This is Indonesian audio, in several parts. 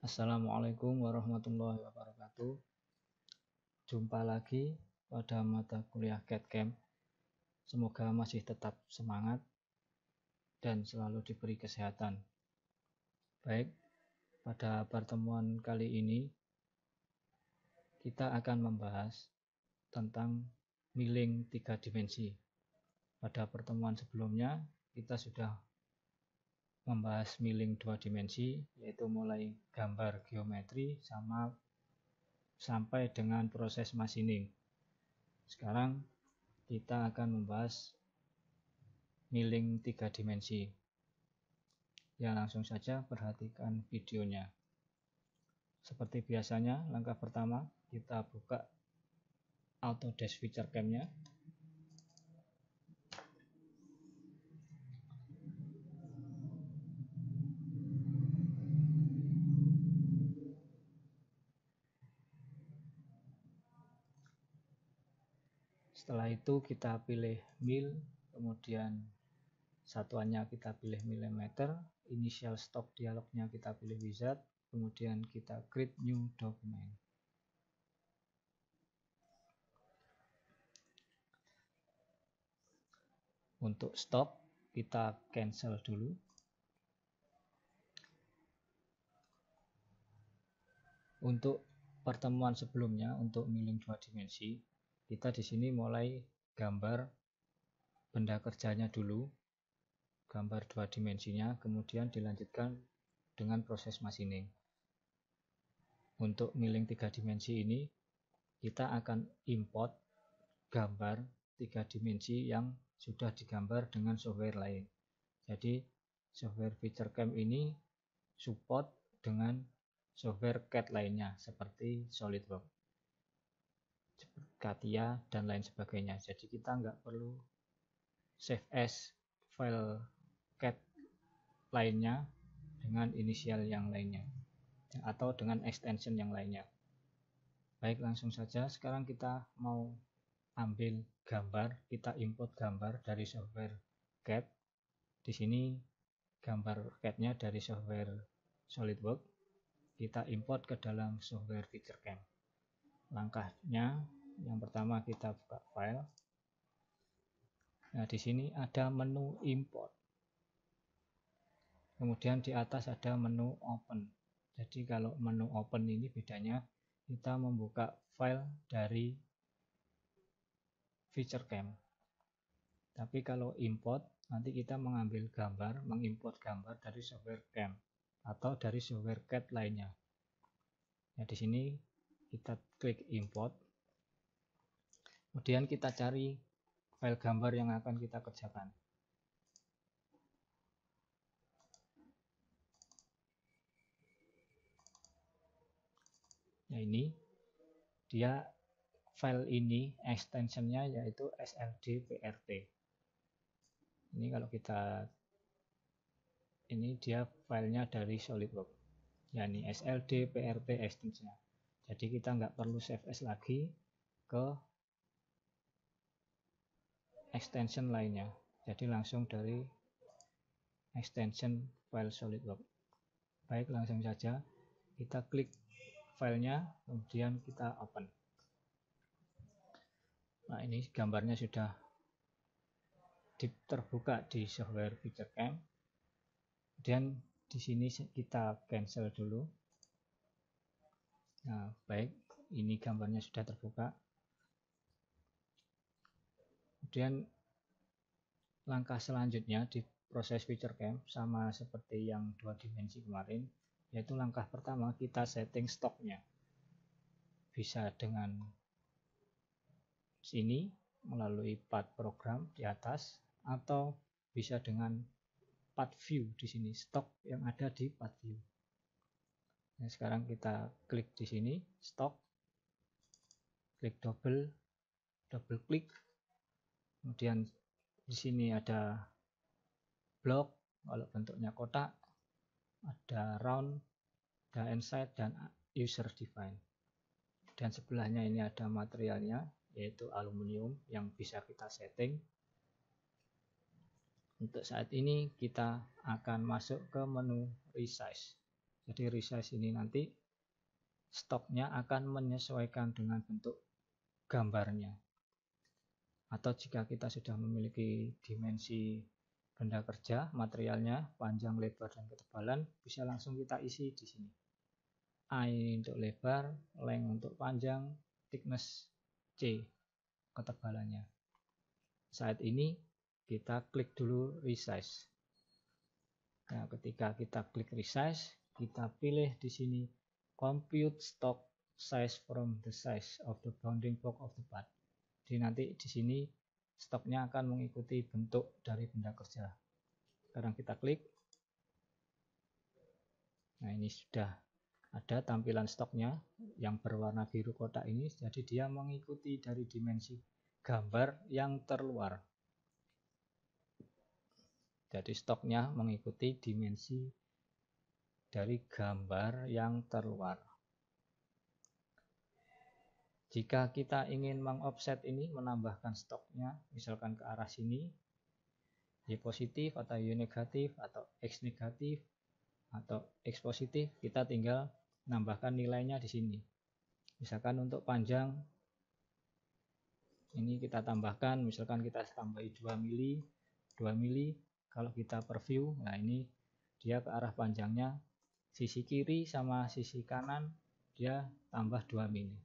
Assalamualaikum warahmatullahi wabarakatuh. Jumpa lagi pada mata kuliah CAD/CAM. Semoga masih tetap semangat dan selalu diberi kesehatan. Baik, pada pertemuan kali ini kita akan membahas tentang milling 3 dimensi. Pada pertemuan sebelumnya kita sudah membahas milling 2 dimensi, yaitu mulai gambar geometri sampai dengan proses machining. Sekarang kita akan membahas milling 3 dimensi. Ya, langsung saja perhatikan videonya. Seperti biasanya, langkah pertama kita buka Autodesk FeatureCAM-nya. Setelah itu kita pilih mil, kemudian satuannya kita pilih milimeter, initial stock dialognya kita pilih wizard, kemudian kita create new document. Untuk stock kita cancel dulu. Untuk pertemuan sebelumnya, untuk milling 2 dimensi, kita di sini mulai gambar benda kerjanya dulu, gambar 2 dimensinya, kemudian dilanjutkan dengan proses machining. Untuk milling 3 dimensi ini, kita akan import gambar 3 dimensi yang sudah digambar dengan software lain. Jadi, software FeatureCAM ini support dengan software CAD lainnya seperti SolidWorks, CATIA, dan lain sebagainya. Jadi kita nggak perlu save as file CAD lainnya dengan inisial yang lainnya atau dengan extension yang lainnya. Baik, langsung saja. Sekarang kita mau ambil gambar, kita import gambar dari software CAD. Di sini gambar CAD-nya dari software SolidWorks. Kita import ke dalam software FeatureCAM. Langkahnya, yang pertama kita buka file. Nah, di sini ada menu import. Kemudian di atas ada menu open. Jadi kalau menu open ini bedanya kita membuka file dari FeatureCAM. Tapi kalau import, nanti kita mengambil gambar, mengimport gambar dari software CAM atau dari software CAD lainnya. Nah, di sini kita klik import. Kemudian kita cari file gambar yang akan kita kerjakan. Nah, ini dia file ini extensionnya yaitu SLD-PRT. Ini kalau kita ini dia filenya dari SolidWorks, yakni SLD-PRT extensionnya. Jadi kita nggak perlu save as lagi ke extension lainnya. Jadi langsung dari extension file SolidWorks. Baik, langsung saja kita klik filenya, kemudian kita open. Nah, ini gambarnya sudah terbuka di software FeatureCAM. Kemudian di sini kita cancel dulu. Nah, baik, ini gambarnya sudah terbuka. Kemudian langkah selanjutnya di proses FeatureCAM sama seperti yang 2 dimensi kemarin, yaitu langkah pertama kita setting stoknya. Bisa dengan sini melalui path program di atas, atau bisa dengan path view di sini, stok yang ada di path view. Nah, sekarang kita klik di sini stok, klik double klik, kemudian di sini ada block kalau bentuknya kotak, ada round, ada inside, dan user define. Dan sebelahnya ini ada materialnya yaitu aluminium yang bisa kita setting. Untuk saat ini kita akan masuk ke menu resize. Jadi resize ini nanti stoknya akan menyesuaikan dengan bentuk gambarnya. Atau jika kita sudah memiliki dimensi benda kerja, materialnya, panjang, lebar, dan ketebalan, bisa langsung kita isi di sini. A ini untuk lebar, length untuk panjang, thickness C ketebalannya. Saat ini kita klik dulu resize. Nah, ketika kita klik resize, kita pilih di sini compute stock size from the size of the bounding box of the part. Jadi nanti di sini stoknya akan mengikuti bentuk dari benda kerja. Sekarang kita klik. Nah, ini sudah ada tampilan stoknya yang berwarna biru kotak ini. Jadi dia mengikuti dari dimensi gambar yang terluar. Jadi stoknya mengikuti dimensi dari gambar yang terluar. Jika kita ingin mengoffset ini, menambahkan stoknya, misalkan ke arah sini, Y positif atau Y negatif atau X negatif atau X positif, kita tinggal menambahkan nilainya di sini. Misalkan untuk panjang, ini kita tambahkan, misalkan kita tambahi 2 mili, 2 mili. Kalau kita preview, nah ini dia ke arah panjangnya, sisi kiri sama sisi kanan, dia tambah 2 mili.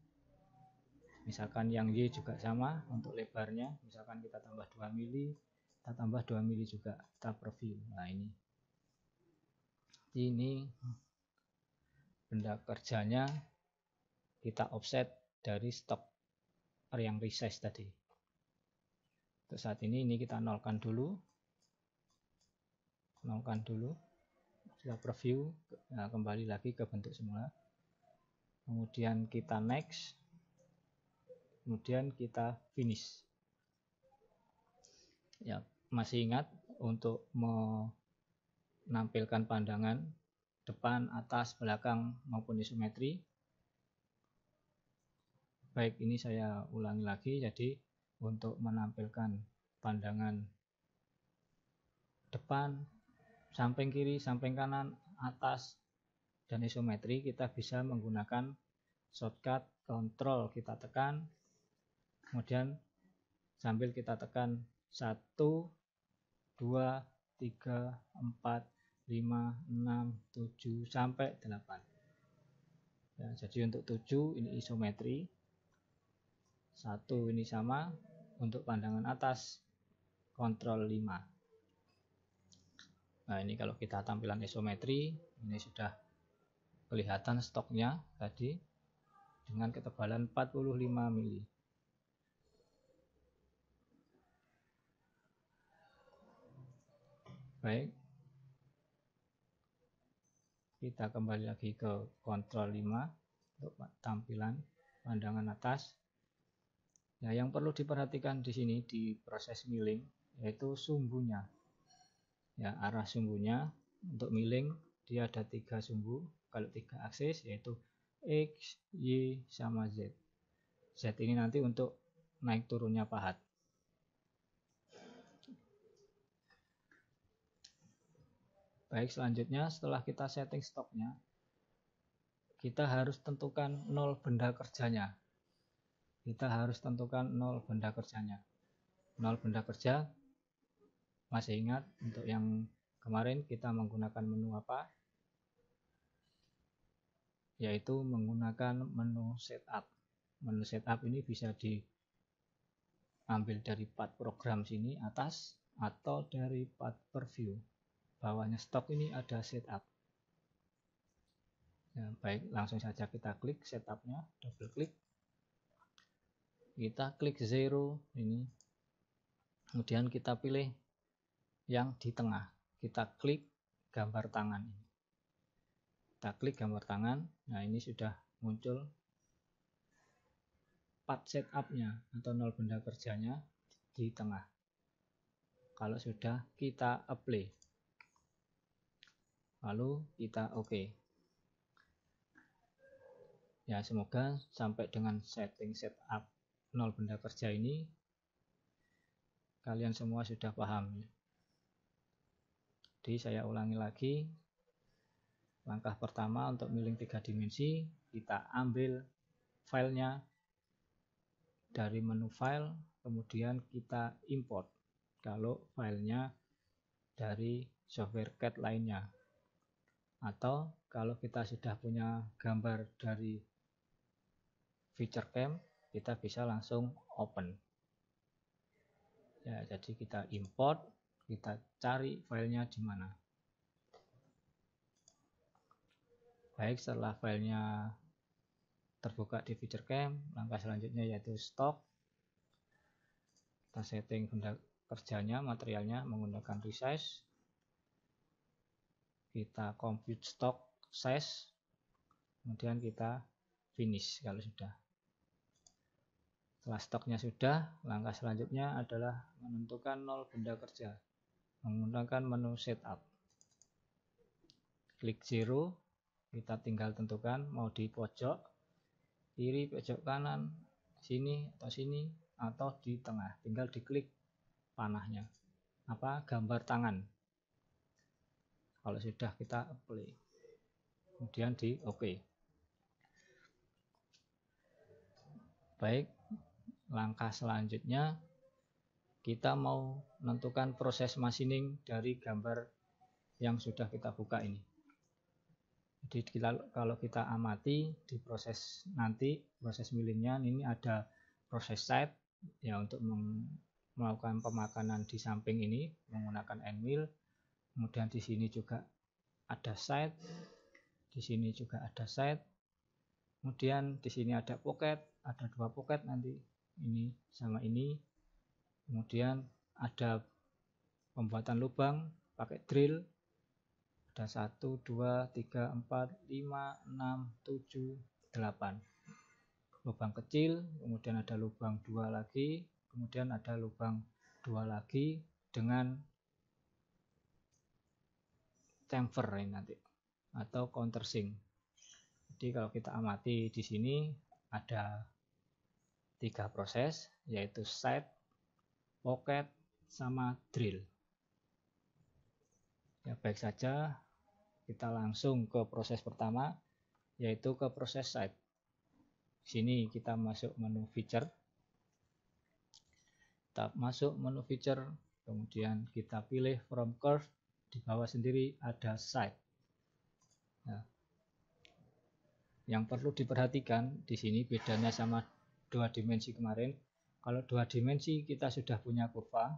Misalkan yang Y juga sama untuk lebarnya, misalkan kita tambah 2 mili, kita tambah 2 mili juga, kita preview. Nah ini benda kerjanya kita offset dari stok yang resize tadi. Untuk saat ini kita nolkan dulu. Kita preview, nah, kembali lagi ke bentuk semula. Kemudian kita next. Kemudian kita finish. Ya, masih ingat untuk menampilkan pandangan depan, atas, belakang maupun isometri. Baik, ini saya ulangi lagi. Jadi untuk menampilkan pandangan depan, samping kiri, samping kanan, atas, dan isometri, kita bisa menggunakan shortcut Ctrl kita tekan. Kemudian sambil kita tekan 1, 2, 3, 4, 5, 6, 7, sampai 8. Ya, jadi untuk 7 ini isometri. 1 ini sama. Untuk pandangan atas, Ctrl 5. Nah, ini kalau kita tampilan isometri, ini sudah kelihatan stoknya tadi dengan ketebalan 45 mili. Baik, kita kembali lagi ke Ctrl 5 untuk tampilan pandangan atas. Nah, yang perlu diperhatikan di sini di proses milling yaitu sumbunya. Ya, arah sumbunya untuk milling dia ada 3 sumbu, kalau 3 aksis yaitu X, Y, sama Z. Z ini nanti untuk naik turunnya pahat. Baik, selanjutnya setelah kita setting stoknya, kita harus tentukan 0 benda kerjanya. Kita harus tentukan 0 benda kerjanya. 0 benda kerja, masih ingat untuk yang kemarin kita menggunakan menu apa? Yaitu menggunakan menu setup. Menu setup ini bisa diambil dari part program sini atas atau dari part preview. Bawahnya stok ini ada setup. Ya, baik, langsung saja kita klik setupnya, double klik. Kita klik 0 ini. Kemudian kita pilih yang di tengah. Kita klik gambar tangan. Kita klik gambar tangan. Nah, ini sudah muncul part setupnya atau 0 benda kerjanya di tengah. Kalau sudah, kita apply. Lalu kita OK. Ya, semoga sampai dengan setting setup 0 benda kerja ini kalian semua sudah paham. Jadi saya ulangi lagi. Langkah pertama untuk milih 3 dimensi, kita ambil filenya dari menu file, kemudian kita import kalau filenya dari software CAD lainnya. Atau kalau kita sudah punya gambar dari FeatureCam, kita bisa langsung open. Ya, jadi kita import, kita cari filenya di mana. Baik, setelah filenya terbuka di FeatureCam, langkah selanjutnya yaitu stock. Kita setting benda kerjanya, materialnya menggunakan resize. Kita compute stock size, kemudian kita finish kalau sudah. Setelah stoknya sudah, langkah selanjutnya adalah menentukan 0 benda kerja menggunakan menu setup. Klik 0, kita tinggal tentukan mau di pojok kiri, pojok kanan, sini atau sini, atau di tengah. Tinggal diklik panahnya, gambar tangan. Kalau sudah, kita apply, kemudian di OK. Baik, langkah selanjutnya kita mau menentukan proses machining dari gambar yang sudah kita buka ini. Jadi kalau kita amati di proses nanti, proses millingnya ini ada proses side ya, untuk melakukan pemakanan di samping ini menggunakan end mill. Kemudian di sini juga ada side, di sini juga ada side. Kemudian di sini ada pocket, ada 2 pocket nanti, ini sama ini. Kemudian ada pembuatan lubang pakai drill. Ada 1, 2, 3, 4, 5, 6, 7, 8 lubang kecil, kemudian ada lubang 2 lagi, kemudian ada lubang 2 lagi dengan chamfer ini nanti, atau countersink. Jadi kalau kita amati di sini ada 3 proses, yaitu side, pocket, sama drill. Ya, baik saja, kita langsung ke proses pertama, yaitu ke proses side. Di sini kita masuk menu feature. Kita masuk menu feature, kemudian kita pilih from curve. Di bawah sendiri ada side. Nah, yang perlu diperhatikan di sini bedanya sama 2 dimensi kemarin. Kalau 2 dimensi kita sudah punya kurva,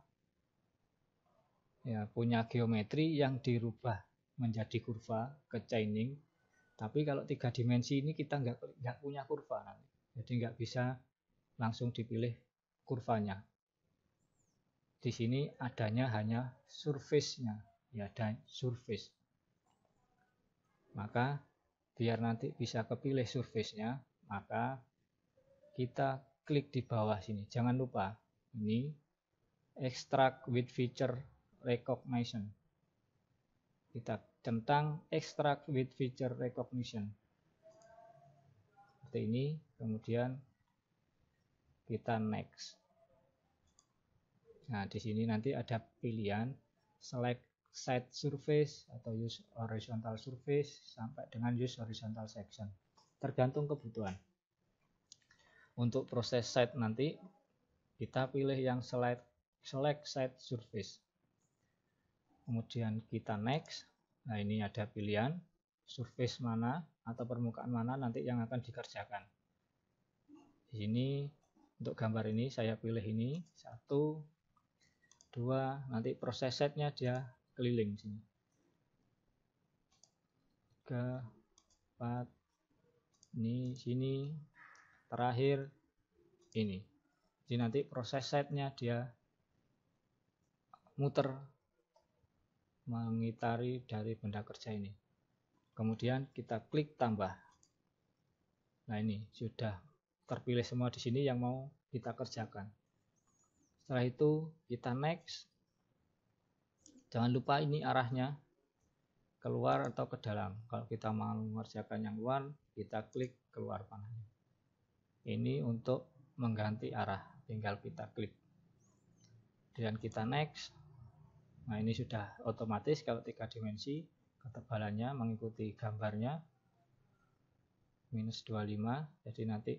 ya, punya geometri yang dirubah menjadi kurva ke chaining. Tapi kalau 3 dimensi ini kita nggak punya kurva, jadi nggak bisa langsung dipilih kurvanya. Di sini adanya hanya surface-nya, ya, dan surface. Maka biar nanti bisa kepilih surface-nya, maka kita klik di bawah sini. Jangan lupa, ini extract with feature recognition. Kita centang extract with feature recognition. Seperti ini, kemudian kita next. Nah, di sini nanti ada pilihan select side surface atau use horizontal surface sampai dengan use horizontal section. Tergantung kebutuhan. Untuk proses side nanti kita pilih yang select side surface. Kemudian kita next. Nah, ini ada pilihan surface mana atau permukaan mana nanti yang akan dikerjakan. Di sini untuk gambar ini saya pilih ini 1, 2, nanti proses setnya dia keliling sini. 3, 4, ini sini, terakhir ini. Jadi nanti proses setnya dia muter mengitari dari benda kerja ini. Kemudian kita klik tambah. Nah, ini sudah terpilih semua di sini yang mau kita kerjakan. Setelah itu kita next. Jangan lupa ini arahnya keluar atau ke dalam. Kalau kita mau mengerjakan yang luar, kita klik keluar panahnya. Ini untuk mengganti arah, tinggal kita klik. Dan kita next. Nah, ini sudah otomatis kalau 3 dimensi. ketebalannya mengikuti gambarnya minus 25, jadi nanti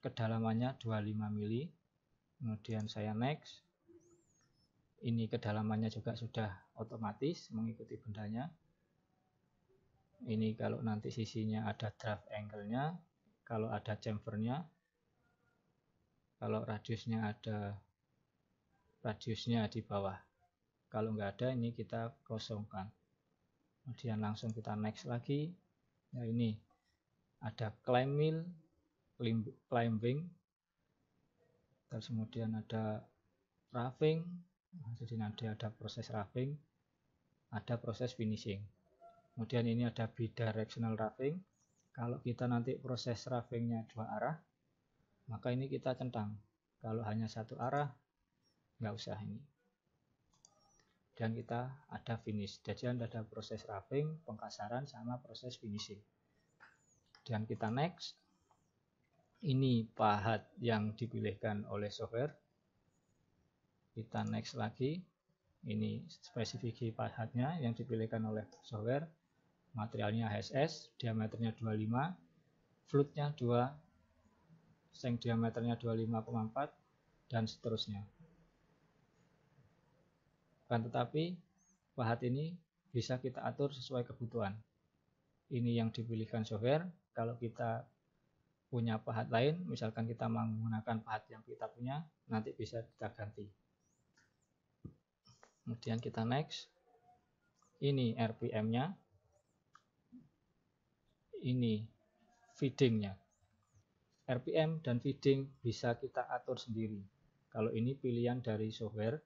kedalamannya 25 mili. Kemudian saya next, ini kedalamannya juga sudah otomatis mengikuti bendanya. Ini kalau nanti sisinya ada draft angle-nya, kalau ada chamfernya, kalau radiusnya ada radiusnya di bawah. Kalau nggak ada, ini kita kosongkan. Kemudian langsung kita next lagi. Nah, ini ada climb mill, climbing, terus kemudian ada roughing. Jadi nanti ada proses roughing, ada proses finishing. Kemudian ini ada bidirectional roughing. Kalau kita nanti proses roughingnya dua arah, maka ini kita centang. Kalau hanya satu arah, nggak usah ini. Dan kita ada finish. Jadi ada proses roughing, pengkasaran, sama proses finishing. Dan kita next. Ini pahat yang dipilihkan oleh software. Kita next lagi. Ini spesifikasi pahatnya yang dipilihkan oleh software. Materialnya HSS, diameternya 25, floatnya 2, seng diameternya 25,4, dan seterusnya. Akan tetapi pahat ini bisa kita atur sesuai kebutuhan. Ini yang dipilihkan software. Kalau kita punya pahat lain, misalkan kita menggunakan pahat yang kita punya, nanti bisa kita ganti. Kemudian kita next. Ini RPM-nya. Ini feeding-nya. RPM dan feeding bisa kita atur sendiri. Kalau ini pilihan dari software,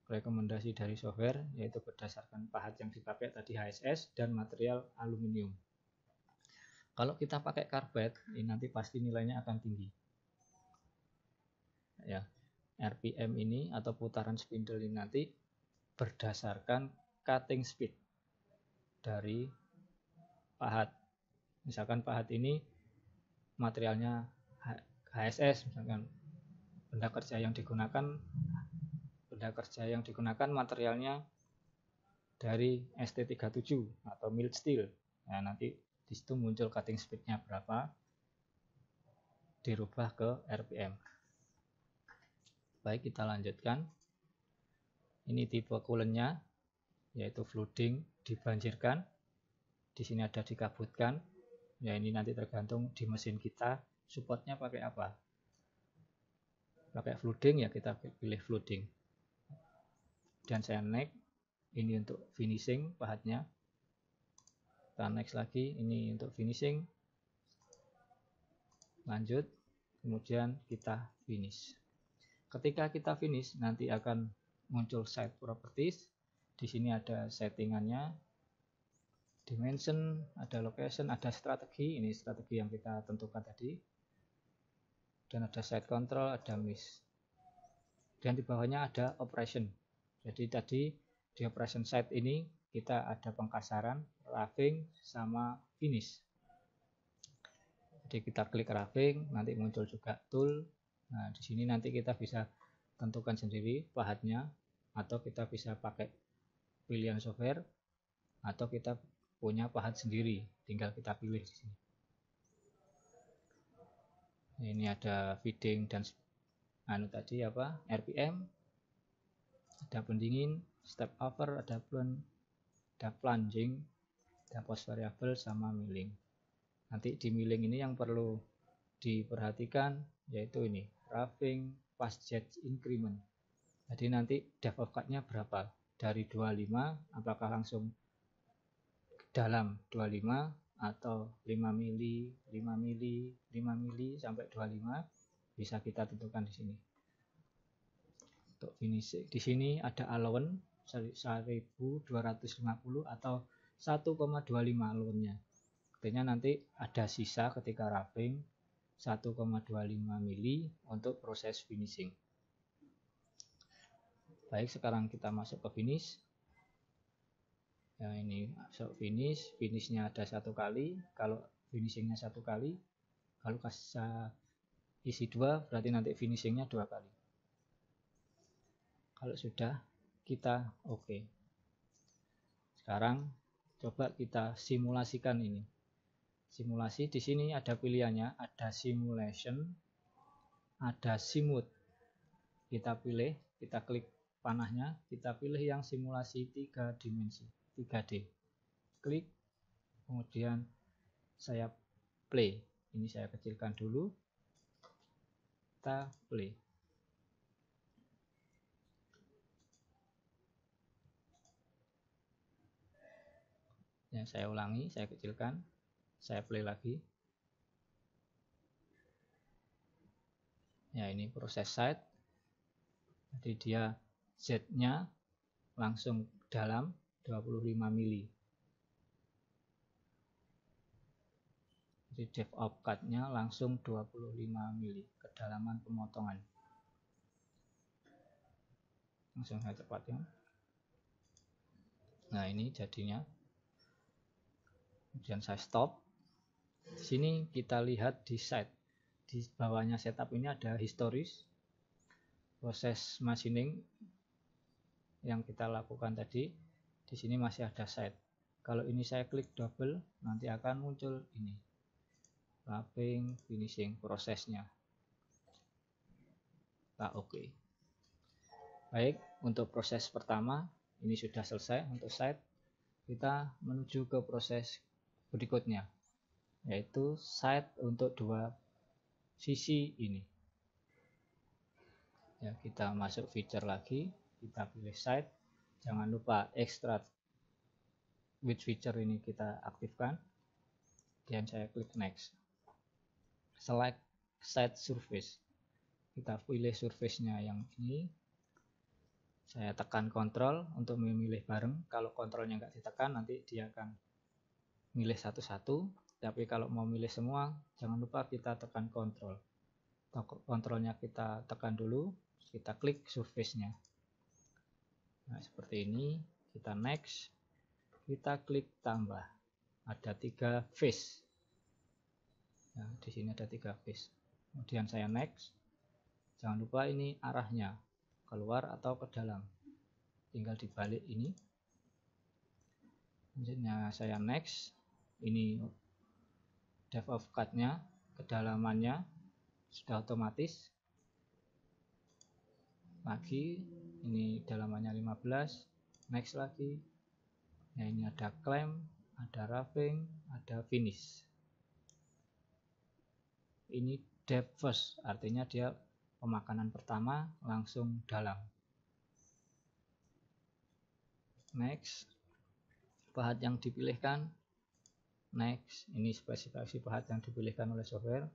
rekomendasi dari software, yaitu berdasarkan pahat yang dipakai tadi HSS dan material aluminium. Kalau kita pakai karbet, ini nanti pasti nilainya akan tinggi. Ya, RPM ini atau putaran spindle ini nanti berdasarkan cutting speed dari pahat. Misalkan pahat ini materialnya HSS, misalkan benda kerja yang digunakan materialnya dari ST37 atau mild steel. Nah, nanti di situ muncul cutting speed-nya berapa, dirubah ke RPM. Baik, kita lanjutkan. Ini tipe coolant-nya, yaitu flooding, dibanjirkan. Di sini ada dikabutkan. Ya, ini nanti tergantung di mesin kita, supportnya pakai apa. Pakai flooding, ya kita pilih flooding. Dan saya next. Ini untuk finishing pahatnya. Kita next lagi, ini untuk finishing. Lanjut, kemudian kita finish. Ketika kita finish, nanti akan muncul site properties. Di sini ada settingannya, dimension, ada location, ada strategi. Ini strategi yang kita tentukan tadi. Dan ada site control, ada miss. Dan di bawahnya ada operation. Jadi tadi di operation site ini kita ada pengkasaran, roughing, sama finish. Jadi kita klik roughing, nanti muncul juga tool. Nah, di sini nanti kita bisa tentukan sendiri pahatnya, atau kita bisa pakai pilihan software, atau kita punya pahat sendiri, tinggal kita pilih di sini. Ini ada feeding dan tadi apa? RPM, ada pendingin, step over, ada plunging, ada post variable, sama milling. Nanti di milling ini yang perlu diperhatikan yaitu ini, roughing fast jet increment. Jadi nanti depth of cut-nya berapa? Dari 25, apakah langsung dalam 25 atau 5 mili, 5 mili, 5 mili sampai 25, bisa kita tentukan di sini. Untuk finishing, di sini ada allowance 1250 atau 1,25 allowance-nya. Artinya nanti ada sisa ketika roughing 1,25 mili untuk proses finishing. Baik, sekarang kita masuk ke finish. Ya, ini masuk finish. Finishnya ada 1 kali. Kalau finishingnya 1 kali, kalau kasih isi 2, berarti nanti finishingnya 2 kali. Kalau sudah, kita oke. Sekarang coba kita simulasikan ini. Simulasi di sini ada pilihannya, ada simulation, ada simut. Kita pilih, kita klik panahnya, kita pilih yang simulasi 3 dimensi, 3D. Klik, kemudian saya play. Ini saya kecilkan dulu. Kita play. Ya, saya ulangi, saya kecilkan, saya play lagi. Ya, ini proses site. Jadi dia Z-nya langsung dalam 25 mili. Jadi depth of cut-nya langsung 25 mili kedalaman pemotongan. Langsung saya cepat ya. Nah, ini jadinya. Kemudian saya stop. Di sini kita lihat di site. Di bawahnya setup ini ada historis proses machining yang kita lakukan tadi. Di sini masih ada site. Kalau ini saya klik double, nanti akan muncul ini, wrapping, finishing prosesnya. Nah, oke. Baik, untuk proses pertama ini sudah selesai. Untuk site, kita menuju ke proses berikutnya, yaitu site untuk dua sisi ini. Ya, kita masuk feature lagi, kita pilih site. Jangan lupa extract with feature ini kita aktifkan. Dan saya klik next. Select site surface. Kita pilih surface-nya yang ini. Saya tekan kontrol untuk memilih bareng. Kalau kontrolnya nggak ditekan, nanti dia akan milih satu-satu. Tapi kalau mau milih semua, jangan lupa kita tekan kontrol. Kontrolnya kita tekan dulu, kita klik surface-nya. Nah, seperti ini. Kita next. Kita klik tambah. Ada 3 face. Nah, di sini ada 3 face. Kemudian saya next. Jangan lupa ini arahnya keluar atau ke dalam. Tinggal dibalik ini. Selanjutnya saya next. Ini depth of cut-nya, kedalamannya sudah otomatis. Lagi ini dalamannya 15. Next lagi. Nah, ini ada clamp, ada wrapping, ada finish. Ini depth first, artinya dia pemakanan pertama langsung dalam. Next, pahat yang dipilihkan. Next, ini spesifikasi pahat yang dipilihkan oleh software.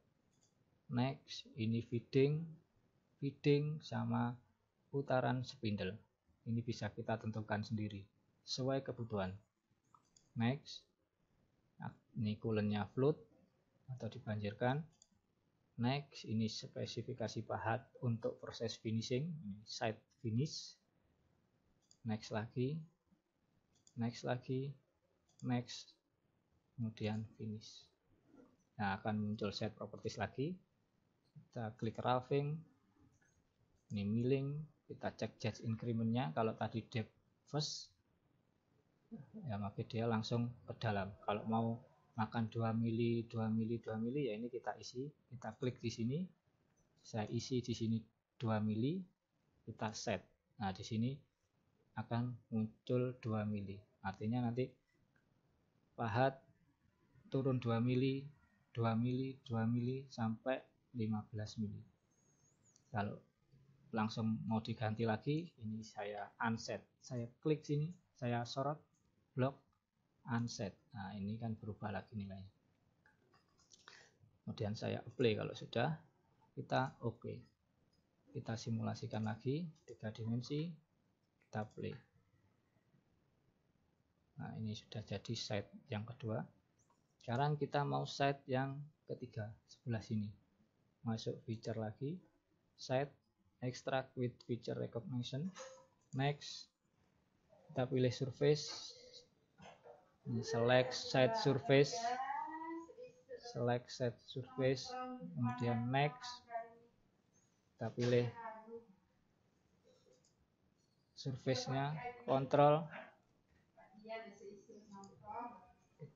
Next, ini feeding sama putaran spindle. Ini bisa kita tentukan sendiri sesuai kebutuhan. Next, ini coolant-nya float atau dibanjirkan. Next, ini spesifikasi pahat untuk proses finishing, ini side finish. Next lagi, next lagi, next, kemudian finish. Nah, akan muncul set properties lagi. Kita klik roughing, ini milling, kita cek jet increment-nya. Kalau tadi depth first, ya maka dia langsung ke dalam. Kalau mau makan 2 mili, 2 mili, 2 mili, ya ini kita isi. Kita klik di sini, saya isi di sini 2 mili, kita set. Nah, di sini akan muncul 2 mili. Artinya nanti pahat turun 2 mili, 2 mili, 2 mili sampai 15 mili. Kalau langsung mau diganti lagi, ini saya unset. Saya klik sini, saya sorot, blok, unset. Nah, ini kan berubah lagi nilainya. Kemudian saya apply kalau sudah. Kita oke. Kita simulasikan lagi 3 dimensi. Kita play. Nah, ini sudah jadi site yang kedua. Sekarang kita mau site yang ketiga, sebelah sini. Masuk feature lagi. Site, extract with feature recognition. Next. Kita pilih surface. Select site surface. Select set surface, kemudian next. Kita pilih surface-nya, kontrol,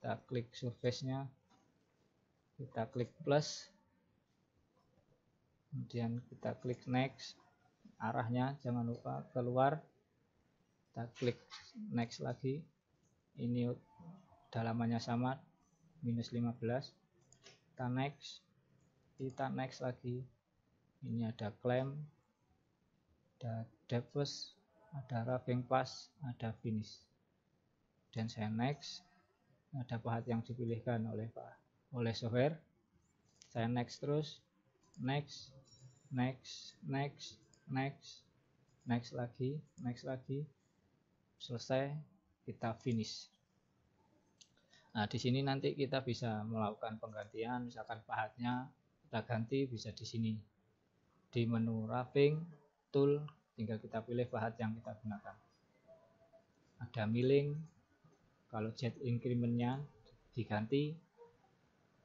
kita klik surface-nya, kita klik plus, kemudian kita klik next, arahnya jangan lupa keluar, kita klik next lagi, ini dalamannya sama -15, kita next lagi, ini ada clamp, ada depth, ada roughing pass, ada finish, dan saya next. Ada pahat yang dipilihkan oleh software, saya next terus, next lagi, selesai, kita finish. Nah, di sini nanti kita bisa melakukan penggantian, misalkan pahatnya kita ganti bisa di sini. Di menu roughing tool tinggal kita pilih pahat yang kita gunakan. Ada milling, kalau jet increment-nya diganti,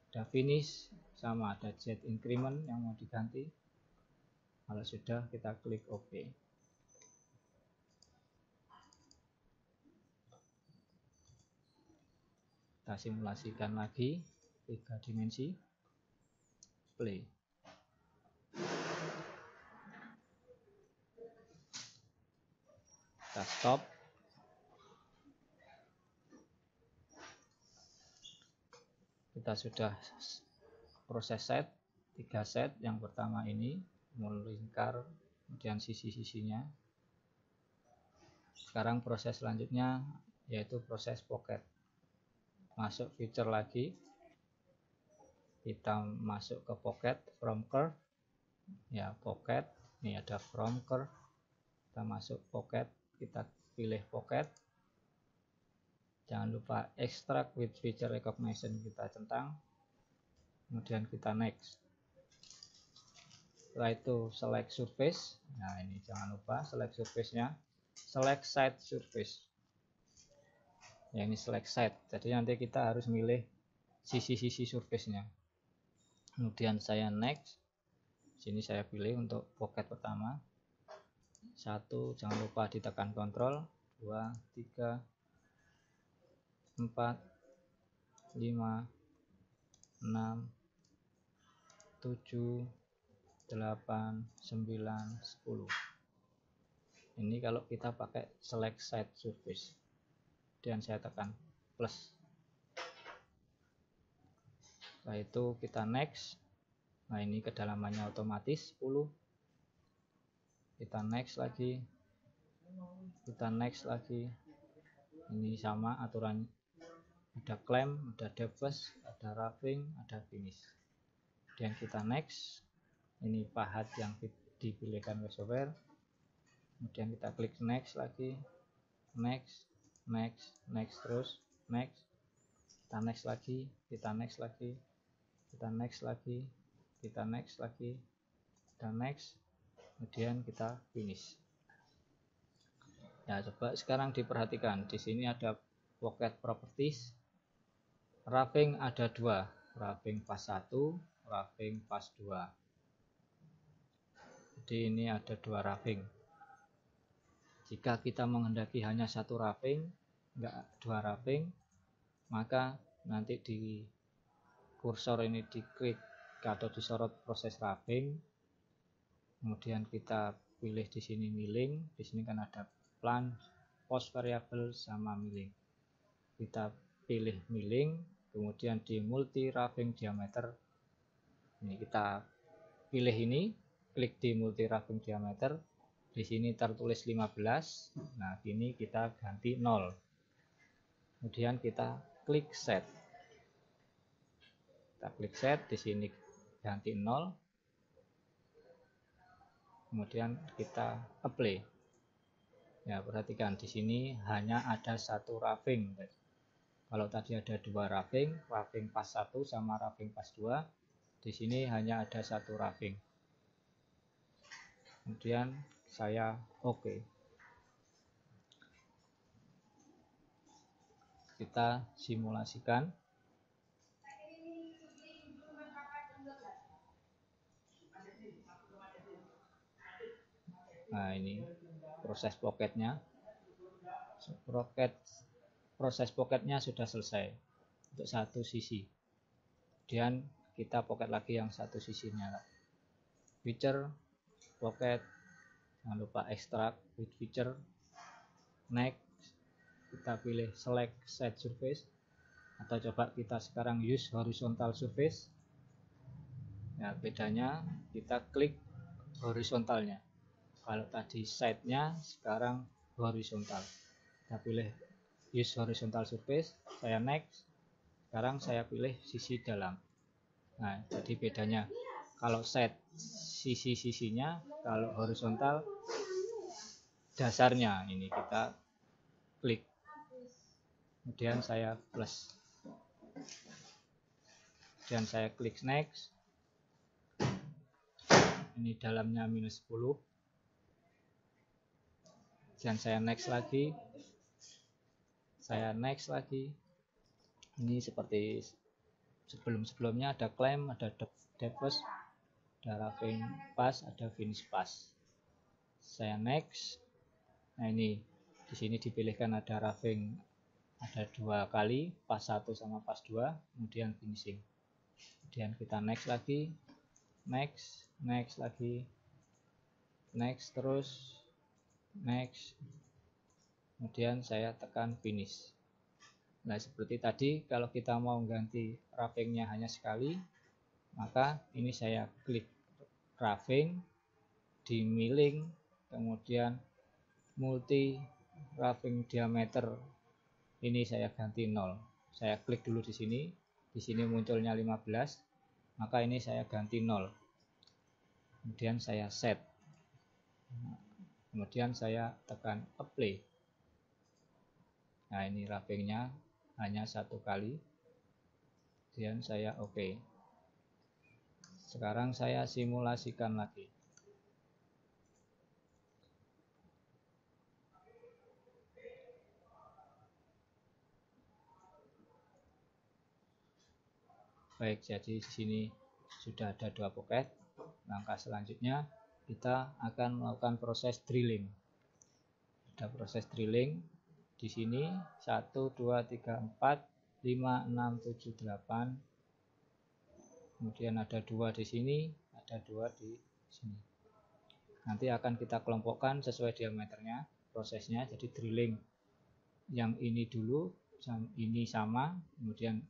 ada finish, sama ada jet increment yang mau diganti. Kalau sudah, kita klik OK. Kita simulasikan lagi 3 dimensi, play. Kita stop. Kita sudah proses set, 3 set. Yang pertama ini melingkar, kemudian sisi-sisinya. Sekarang proses selanjutnya yaitu proses pocket. Masuk feature lagi, kita masuk ke pocket, from curve, ya pocket, ini ada from curve, kita masuk pocket, kita pilih pocket. Jangan lupa extract with feature recognition, kita centang, kemudian kita next. Setelah itu select surface, nah ini jangan lupa select surface-nya, select side surface, ya ini select side, jadi nanti kita harus milih sisi-sisi surface-nya. Kemudian saya next, sini saya pilih untuk pocket pertama, 1, jangan lupa ditekan kontrol, 2, 3, 4, 5, 6, 7, 8, 9, 10. Ini kalau kita pakai select side surface, dan saya tekan plus. Setelah itu kita next. Nah, ini kedalamannya otomatis 10. Kita next lagi. Kita next lagi. Ini sama aturan. Ada clamp, ada depth, ada roughing, ada finish. Dan kita next. Ini pahat yang dipilihkan oleh software. Kemudian kita klik next lagi. Next terus, next. Kita next lagi, kita next lagi, kita next lagi, kita next lagi, kita next, kemudian kita finish. Ya, coba sekarang diperhatikan, di sini ada pocket properties, roughing ada 2, roughing pas 1, roughing pas 2. Jadi ini ada 2 roughing. Jika kita menghendaki hanya 1 roughing, enggak 2 roughing, maka nanti di kursor ini diklik atau disorot proses roughing, kemudian kita pilih di sini milling, di sini kan ada plan, post variable sama milling. Kita pilih milling, kemudian di multi roughing diameter, ini kita pilih ini, klik di multi roughing diameter, di sini tertulis 15, nah ini kita ganti 0. Kemudian kita klik set. Kita klik set, di sini ganti 0. Kemudian kita apply. Ya, perhatikan di sini hanya ada 1 roughing. Kalau tadi ada 2 roughing, roughing pas 1 sama roughing pas 2, di sini hanya ada 1 roughing. Kemudian saya OK. Kita simulasikan. Nah, ini proses pocketnya. Proses pocketnya sudah selesai. untuk satu sisi. Kemudian kita pocket lagi yang satu sisinya. Feature, pocket, jangan lupa extract with feature, next, kita pilih select side surface, atau coba kita sekarang use horizontal surface. Ya, bedanya kita klik horizontalnya. Kalau tadi side-nya, sekarang horizontal. Kita pilih use horizontal surface, saya next. Sekarang saya pilih sisi dalam. Nah, jadi bedanya kalau side sisi-sisinya, kalau horizontal dasarnya. Ini kita klik. Kemudian saya plus. Kemudian saya klik next. Ini dalamnya minus 10. Dan saya next lagi. Saya next lagi. Ini seperti sebelum-sebelumnya, ada clamp, ada depth, ada roughing pass, ada finish pass. Saya next. Nah, ini di sini dipilihkan ada roughing, ada 2 kali, pass 1 sama pass 2, kemudian finishing. Kemudian kita next lagi, next lagi, next terus, next. Kemudian saya tekan finish. Nah, seperti tadi, kalau kita mau ganti roughingnya hanya sekali, maka ini saya klik roughing, di milling, kemudian multi roughing diameter, ini saya ganti 0. Saya klik dulu di sini munculnya 15, maka ini saya ganti 0. Kemudian saya set. Kemudian saya tekan apply. Nah, ini roughingnya hanya 1 kali. Kemudian saya OK. Sekarang saya simulasikan lagi. Baik, jadi di sini sudah ada 2 pocket. Langkah selanjutnya kita akan melakukan proses drilling. Ada proses drilling di sini 1, 2, 3, 4, 5, 6, 7, 8. Kemudian ada 2 di sini, ada 2 di sini. Nanti akan kita kelompokkan sesuai diameternya prosesnya. Jadi drilling yang ini dulu, ini sama, kemudian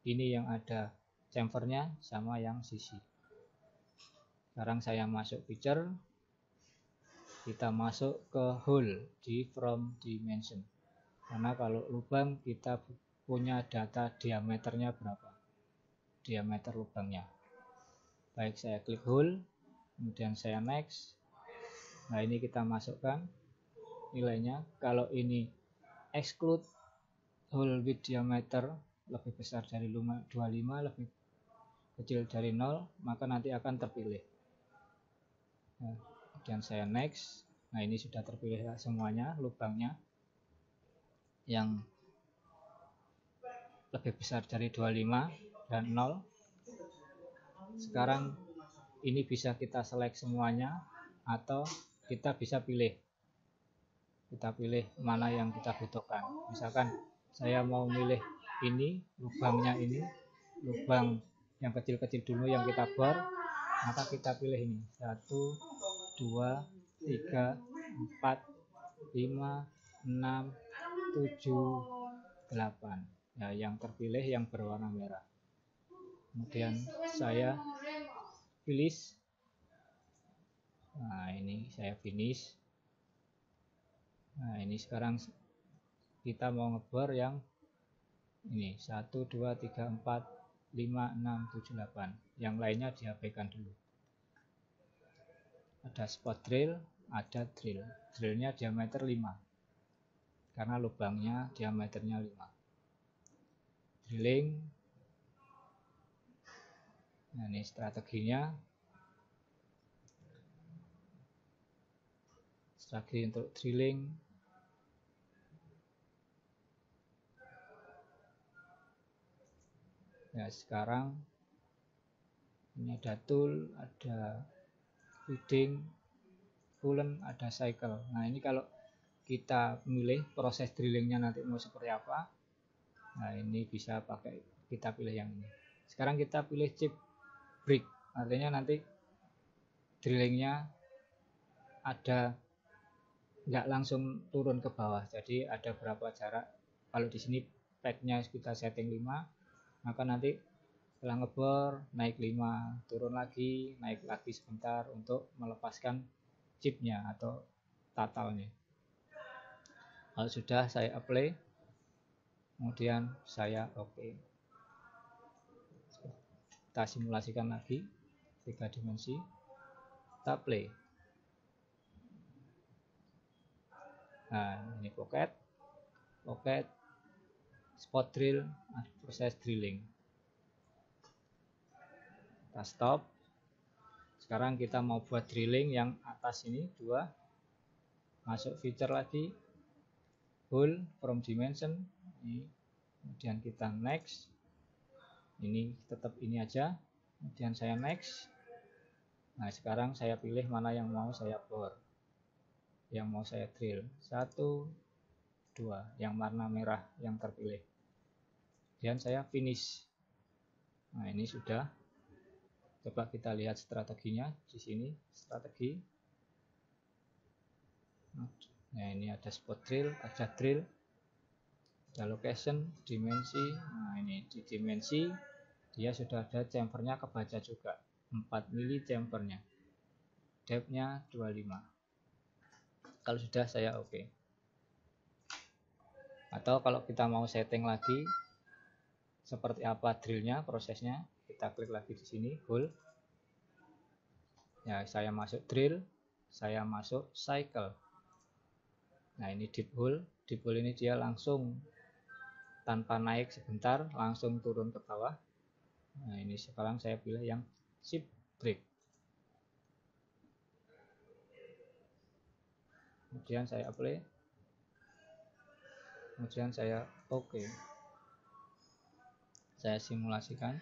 ini yang ada chamfernya sama yang sisi. Sekarang saya masuk feature, kita masuk ke hole di from dimension. Karena kalau lubang kita punya data diameternya berapa, diameter lubangnya. Baik, saya klik hole, kemudian saya next. Nah, ini kita masukkan nilainya. Kalau ini exclude hole with diameter lebih besar dari 25, lebih kecil dari 0, maka nanti akan terpilih. Nah, kemudian saya next. Nah, ini sudah terpilih semuanya lubangnya yang lebih besar dari 25 dan 0. Sekarang ini bisa kita select semuanya, atau kita bisa pilih. Kita pilih mana yang kita butuhkan. Misalkan saya mau milih ini, lubangnya ini, lubang yang kecil-kecil dulu yang kita bor, maka kita pilih ini 1, 2, 3, 4, 5, 6, 7, 8. Ya, yang terpilih yang berwarna merah. Kemudian saya finish. Nah, ini saya finish. Nah, ini sekarang kita mau ngebor yang ini 1, 2, 3, 4, 5, 6, 7, 8. Yang lainnya diabaikan dulu. Ada spot drill, ada drill. Drillnya diameter 5. Karena lubangnya diameternya 5. Drilling. Nah, ini strateginya. Strategi untuk drilling. Nah, sekarang ini ada tool, ada feeding, coolant, ada cycle. Nah, ini kalau kita milih proses drillingnya nanti mau seperti apa, Nah, ini bisa pakai, kita pilih yang ini. Sekarang kita pilih chip break, artinya nanti drillingnya ada nggak langsung turun ke bawah, jadi ada berapa jarak. Kalau di sini padnya kita setting 5, maka nanti setelah ngebor naik 5, turun lagi, naik lagi sebentar untuk melepaskan chipnya atau tatalnya. Kalau sudah saya apply, kemudian saya oke. Kita simulasikan lagi 3 dimensi, kita play. Nah, ini pocket, spot drill, proses drilling. Kita stop. Sekarang kita mau buat drilling yang atas ini 2, masuk feature lagi, hole from dimension ini, kemudian kita next, ini tetap ini aja, kemudian saya next. Nah, sekarang saya pilih mana yang mau saya bor, yang mau saya drill, 1, 2, yang warna merah yang terpilih, kemudian saya finish. Nah, ini sudah. Coba kita lihat strateginya di sini, strategi. Nah, ini ada spot drill, ada drill, ada location, dimensi. Nah, ini di dimensi dia sudah ada chamfernya kebaca juga, 4 mili chamfernya, depthnya 25. Kalau sudah saya oke. Atau kalau kita mau setting lagi seperti apa drillnya, prosesnya, kita klik lagi di sini, hole. Ya, saya masuk drill, saya masuk cycle. Nah, ini deep hole. Deep hole ini dia langsung tanpa naik sebentar, langsung turun ke bawah. Nah, ini sekarang saya pilih yang chip break. Kemudian saya apply. Kemudian saya oke. Saya simulasikan.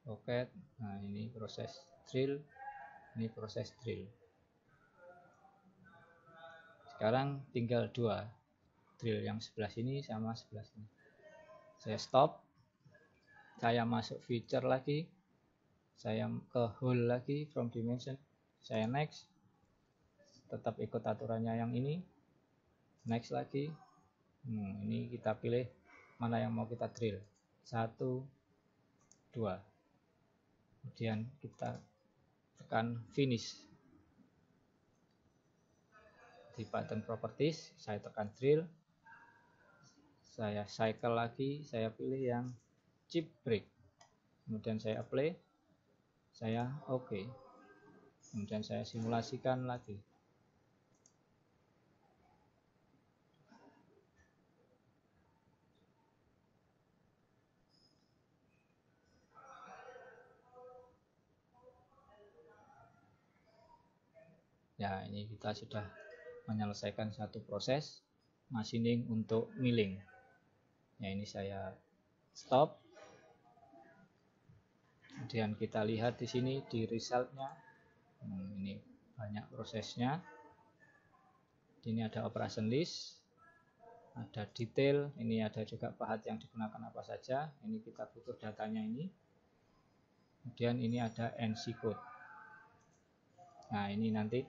Pocket. Nah, ini proses drill, ini proses drill. Sekarang tinggal 2 drill, yang sebelah sini sama sebelah sini. Saya stop, saya masuk feature lagi, saya ke hole lagi from dimension, saya next, tetap ikut aturannya yang ini, next lagi. Ini kita pilih mana yang mau kita drill, 1, 2, kemudian kita tekan finish. Di button properties saya tekan drill, saya cycle lagi, saya pilih yang chip break, kemudian saya apply, saya oke. Kemudian saya simulasikan lagi. Ya, ini kita sudah menyelesaikan satu proses machining untuk milling. Ya, ini saya stop. Kemudian kita lihat di sini di resultnya. Ini banyak prosesnya. Ini ada operation list, ada detail, ini ada juga pahat yang digunakan apa saja. Ini kita butuh datanya ini. Kemudian ini ada NC code. Nah, ini nanti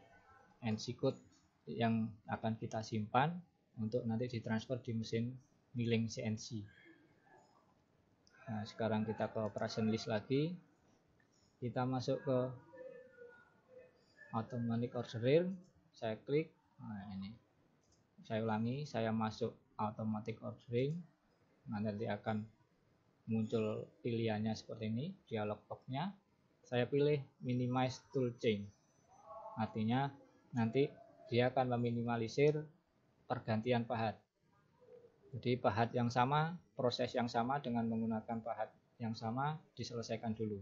NC code yang akan kita simpan untuk nanti ditransfer di mesin milling CNC. Nah, sekarang kita ke operation list lagi, kita masuk ke automatic ordering, saya klik. Nah, ini saya ulangi, saya masuk automatic ordering. Nanti akan muncul pilihannya seperti ini, dialog box-nya. Saya pilih minimize tool change, artinya nanti dia akan meminimalisir pergantian pahat. Jadi pahat yang sama, proses yang sama dengan menggunakan pahat yang sama diselesaikan dulu.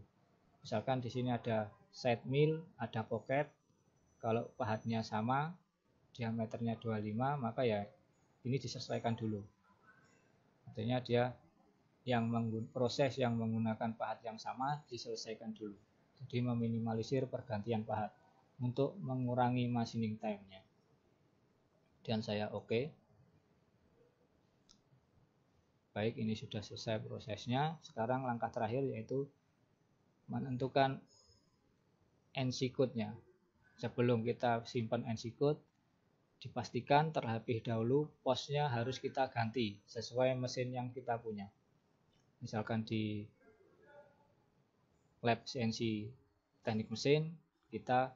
Misalkan di sini ada side mill, ada pocket. Kalau pahatnya sama, diameternya 25, maka ya ini diselesaikan dulu. Artinya dia proses yang menggunakan pahat yang sama diselesaikan dulu. Jadi meminimalisir pergantian pahat untuk mengurangi machining time-nya. Dan saya oke. Baik, ini sudah selesai prosesnya. Sekarang langkah terakhir yaitu menentukan NC code-nya. Sebelum kita simpan NC code, dipastikan terlebih dahulu posnya harus kita ganti sesuai mesin yang kita punya. Misalkan di lab CNC teknik mesin, kita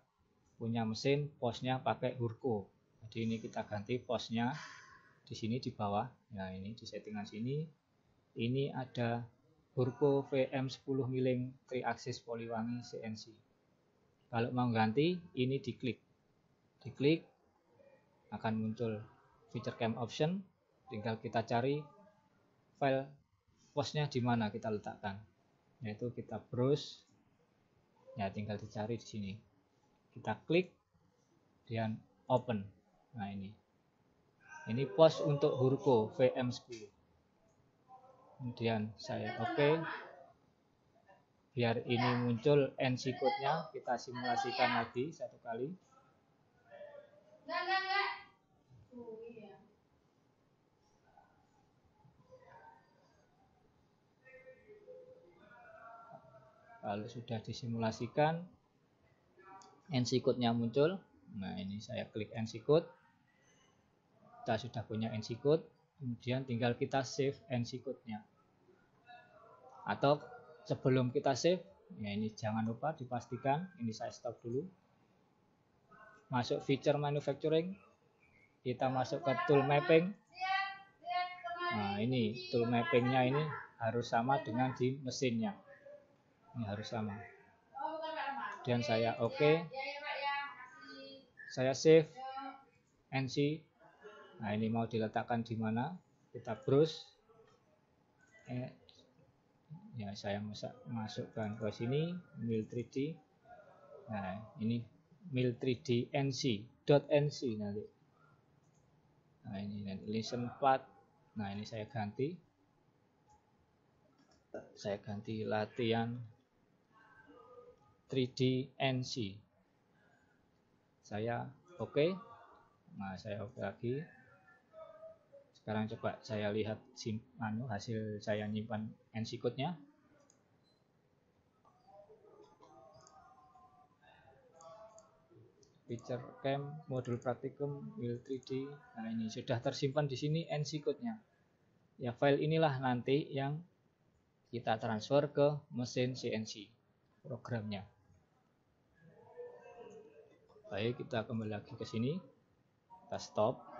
punya mesin posnya pakai Hurco. Jadi ini kita ganti posnya di sini di bawah. Nah, ini di settingan sini. Ini ada Hurco VM10 milling 3 axis Poliwangi CNC. Kalau mau ganti, ini diklik. Diklik akan muncul feature cam option. Tinggal kita cari file posnya di mana kita letakkan. Yaitu kita browse. Ya, tinggal dicari di sini. Kita klik dan open. Nah, ini. Ini pos untuk Hurco VM10. Kemudian saya oke. Biar ini muncul NC code-nya, kita simulasikan lagi satu kali. Kalau sudah disimulasikan, NC code-nya muncul. Nah, ini saya klik NC code. Kita sudah punya NC code. Kemudian tinggal kita save NC code-nya. Atau sebelum kita save, ya ini jangan lupa dipastikan, ini saya stop dulu. Masuk feature manufacturing, kita masuk ke tool mapping. Nah, ini tool mappingnya ini harus sama dengan di mesinnya. Ini harus sama. Dan saya oke. Saya save NC. Nah, ini mau diletakkan di mana? Kita browse. Ya, saya masukkan ke sini mil 3D. Nah, ini mil 3D NC.nc nanti. Nah, ini nanti listen path. Nah, ini saya ganti. Saya ganti latihan 3D NC. Saya oke. Nah, saya oke lagi. Sekarang coba saya lihat hasil saya nyimpan NC code-nya. Feature cam modul praktikum mil 3D. Nah, ini sudah tersimpan di sini NC code-nya. Ya, file inilah nanti yang kita transfer ke mesin CNC programnya. Baik, kita kembali lagi ke sini. Kita stop.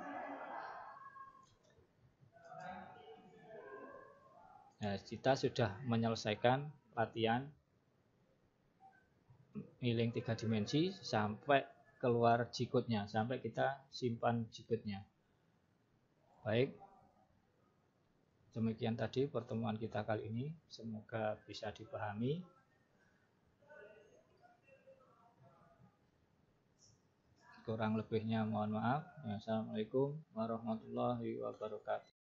Nah, kita sudah menyelesaikan latihan milling 3 dimensi sampai keluar G-code-nya, sampai kita simpan G-code-nya. Baik, demikian tadi pertemuan kita kali ini. Semoga bisa dipahami. Kurang lebihnya mohon maaf. Assalamualaikum warahmatullahi wabarakatuh.